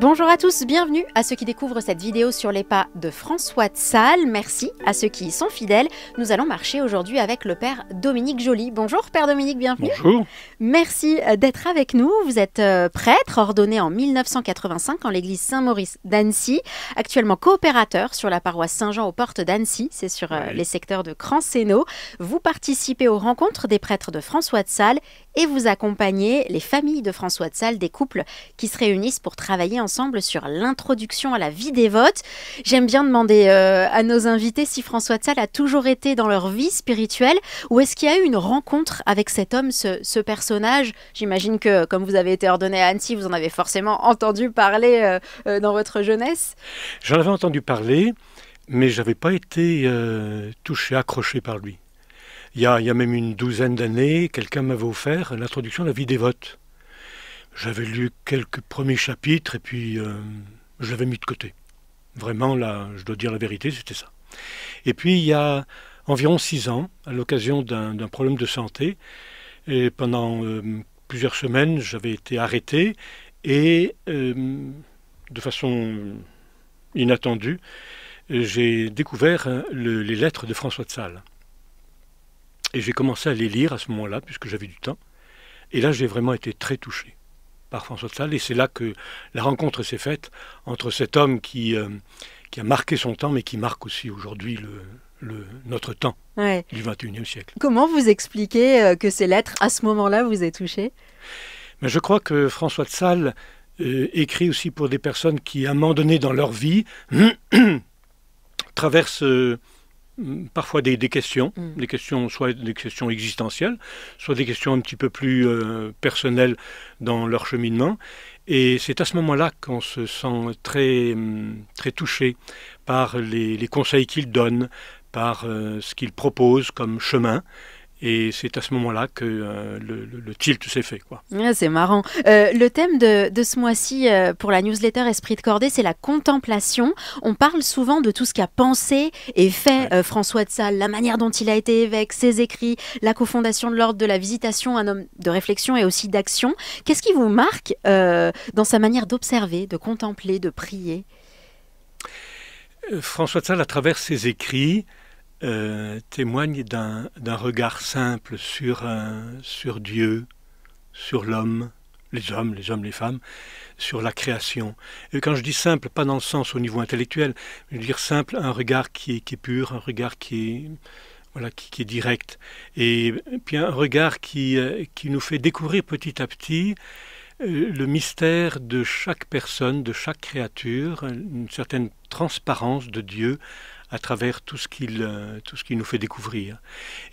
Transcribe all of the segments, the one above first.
Bonjour à tous, bienvenue à ceux qui découvrent cette vidéo sur les pas de François de Sales. Merci à ceux qui y sont fidèles. Nous allons marcher aujourd'hui avec le père Dominique Joly. Bonjour père Dominique, bienvenue. Bonjour. Merci d'être avec nous. Vous êtes prêtre, ordonné en 1985 en l'église Saint-Maurice d'Annecy, actuellement coopérateur sur la paroisse Saint-Jean aux portes d'Annecy, c'est sur les secteurs de Cranseno. Vous participez aux rencontres des prêtres de François de Sales et vous accompagnez les familles de François de Sales, des couples qui se réunissent pour travailler ensemble sur l'introduction à la vie dévote. J'aime bien demander à nos invités si François de Sales a toujours été dans leur vie spirituelle ou est-ce qu'il y a eu une rencontre avec cet homme, ce personnage. J'imagine que comme vous avez été ordonné à Annecy, vous en avez forcément entendu parler dans votre jeunesse. J'en avais entendu parler, mais je n'avais pas été touché, accroché par lui. Il y a même une douzaine d'années, quelqu'un m'avait offert l'introduction à la vie dévote. J'avais lu quelques premiers chapitres et puis je l'avais mis de côté. Vraiment, là, je dois dire la vérité, c'était ça. Et puis, il y a environ 6 ans, à l'occasion d'un problème de santé, et pendant plusieurs semaines, j'avais été arrêté et, de façon inattendue, j'ai découvert les lettres de François de Sales. Et j'ai commencé à les lire à ce moment-là, puisque j'avais du temps. Et là, j'ai vraiment été très touché par François de Sales. Et c'est là que la rencontre s'est faite entre cet homme qui a marqué son temps, mais qui marque aussi aujourd'hui notre temps du XXIe siècle. Comment vous expliquez que ces lettres, à ce moment-là, vous aient touché? Mais je crois que François de Sales écrit aussi pour des personnes qui, à un moment donné dans leur vie, traversent... parfois des questions, soit des questions existentielles, soit des questions un petit peu plus personnelles dans leur cheminement. Et c'est à ce moment-là qu'on se sent très, très touché par les conseils qu'il donne, par ce qu'il propose comme chemin. Et c'est à ce moment-là que le tilt s'est fait, quoi. Ah, c'est marrant. Le thème de ce mois-ci pour la newsletter Esprit de Cordée, c'est la contemplation. On parle souvent de tout ce qu'a pensé et fait François de Sales, la manière dont il a été évêque, ses écrits, la cofondation de l'ordre de la Visitation, un homme de réflexion et aussi d'action. Qu'est-ce qui vous marque dans sa manière d'observer, de contempler, de prier? François de Sales, à travers ses écrits, témoigne d'un regard simple sur Dieu, sur l'homme, les hommes, les femmes, sur la création. Et quand je dis simple, pas dans le sens au niveau intellectuel, je veux dire simple, un regard qui est pur, un regard qui est direct, et puis un regard qui nous fait découvrir petit à petit le mystère de chaque personne, de chaque créature, une certaine transparence de Dieu à travers tout ce qu'il nous fait découvrir.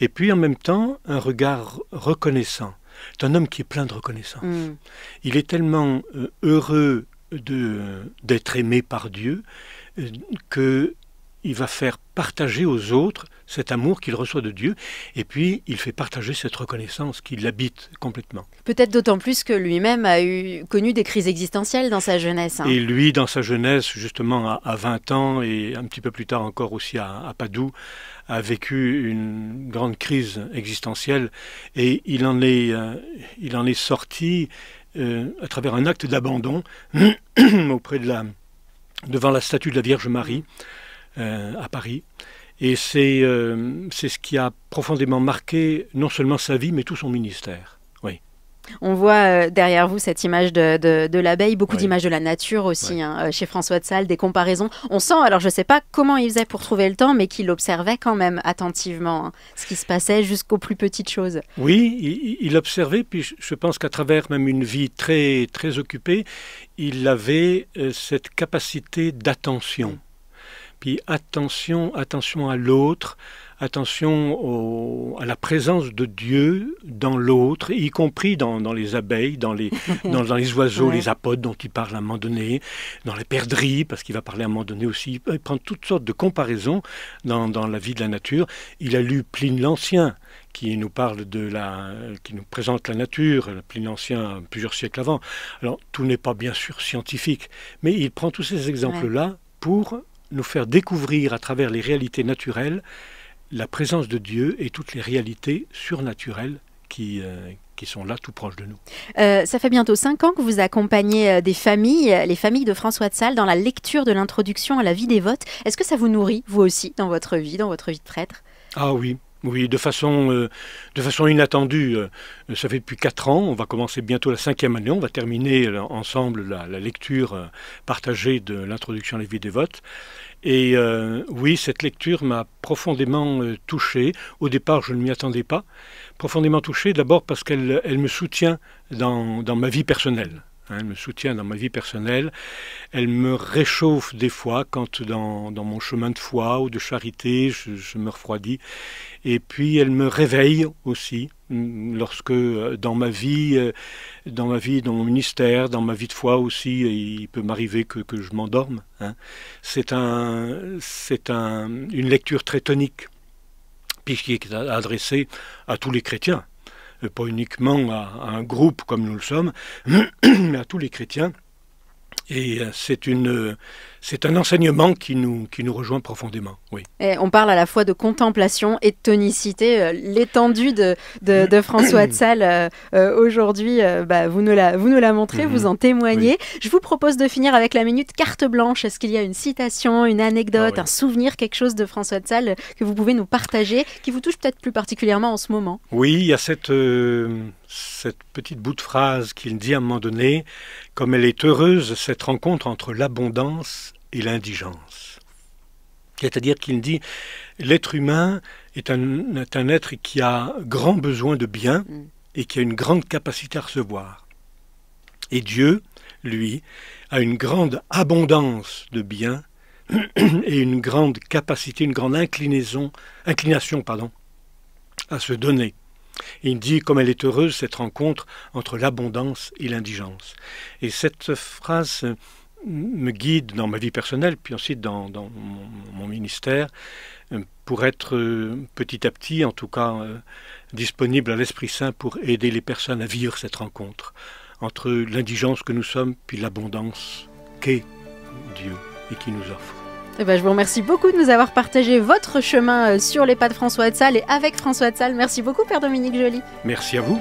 Et puis en même temps, un regard reconnaissant. C'est un homme qui est plein de reconnaissance. Il est tellement heureux d'être aimé par Dieu qu'il va faire partager aux autres cet amour qu'il reçoit de Dieu, et puis il fait partager cette reconnaissance qui l'habite complètement. Peut-être d'autant plus que lui-même a connu des crises existentielles dans sa jeunesse. Et lui, dans sa jeunesse, justement à 20 ans, et un petit peu plus tard encore aussi à Padoue, a vécu une grande crise existentielle, et il en est sorti à travers un acte d'abandon devant la statue de la Vierge Marie à Paris. Et c'est ce qui a profondément marqué non seulement sa vie, mais tout son ministère. Oui. On voit derrière vous cette image de l'abeille, beaucoup d'images de la nature aussi, chez François de Sales, des comparaisons. On sent, alors je ne sais pas comment il faisait pour trouver le temps, mais qu'il observait quand même attentivement ce qui se passait jusqu'aux plus petites choses. Oui, il observait, puis je pense qu'à travers même une vie très, très occupée, il avait cette capacité d'attention. Puis attention à l'autre, attention à la présence de Dieu dans l'autre, y compris dans les abeilles, dans les oiseaux, les apodes dont il parle à un moment donné, dans les perdrix, parce qu'il va parler à un moment donné aussi. Il prend toutes sortes de comparaisons dans la vie de la nature. Il a lu Pline l'Ancien, qui nous parle qui nous présente la nature, Pline l'Ancien plusieurs siècles avant. Alors tout n'est pas bien sûr scientifique, mais il prend tous ces exemples-là pour nous faire découvrir à travers les réalités naturelles la présence de Dieu et toutes les réalités surnaturelles qui qui sont là tout proches de nous. Ça fait bientôt 5 ans que vous accompagnez des familles, les familles de François de Sales, dans la lecture de l'introduction à la vie dévote. Est-ce que ça vous nourrit, vous aussi, dans votre vie de prêtre? Ah oui. Oui, de façon inattendue. Ça fait depuis 4 ans, on va commencer bientôt la 5e année, on va terminer ensemble la lecture partagée de l'introduction à la vie dévote. Et oui, cette lecture m'a profondément touché. Au départ, je ne m'y attendais pas. Profondément touché, d'abord parce qu'elle me soutient dans ma vie personnelle. Elle me soutient dans ma vie personnelle. Elle me réchauffe des fois quand dans mon chemin de foi ou de charité, je me refroidis. Et puis elle me réveille aussi lorsque dans ma vie, dans mon ministère, dans ma vie de foi aussi, il peut m'arriver que je m'endorme. C'est une lecture très tonique, puisqu'il est adressée à tous les chrétiens. Pas uniquement à un groupe comme nous le sommes, mais à tous les chrétiens. Et c'est un enseignement qui nous rejoint profondément. Oui. Et on parle à la fois de contemplation et de tonicité. L'étendue de François de Sales aujourd'hui, vous nous la montrez, vous en témoignez. Oui. Je vous propose de finir avec la minute carte blanche. Est-ce qu'il y a une citation, une anecdote, un souvenir, quelque chose de François de Sales que vous pouvez nous partager, qui vous touche peut-être plus particulièrement en ce moment? Oui, il y a cette petite bout de phrase qu'il dit à un moment donné, comme elle est heureuse, cette rencontre entre l'abondance et l'indigence. C'est-à-dire qu'il dit, l'être humain est un être qui a grand besoin de biens et qui a une grande capacité à recevoir. Et Dieu, lui, a une grande abondance de biens et une grande capacité, une grande inclination, à se donner. Et il dit, comme elle est heureuse, cette rencontre entre l'abondance et l'indigence. Et cette phrase me guide dans ma vie personnelle, puis ensuite dans mon ministère, pour être petit à petit, en tout cas, disponible à l'Esprit Saint pour aider les personnes à vivre cette rencontre entre l'indigence que nous sommes, puis l'abondance qu'est Dieu et qui nous offre. Je vous remercie beaucoup de nous avoir partagé votre chemin sur les pas de François de Sales et avec François de Sales. Merci beaucoup, Père Dominique Joly. Merci à vous.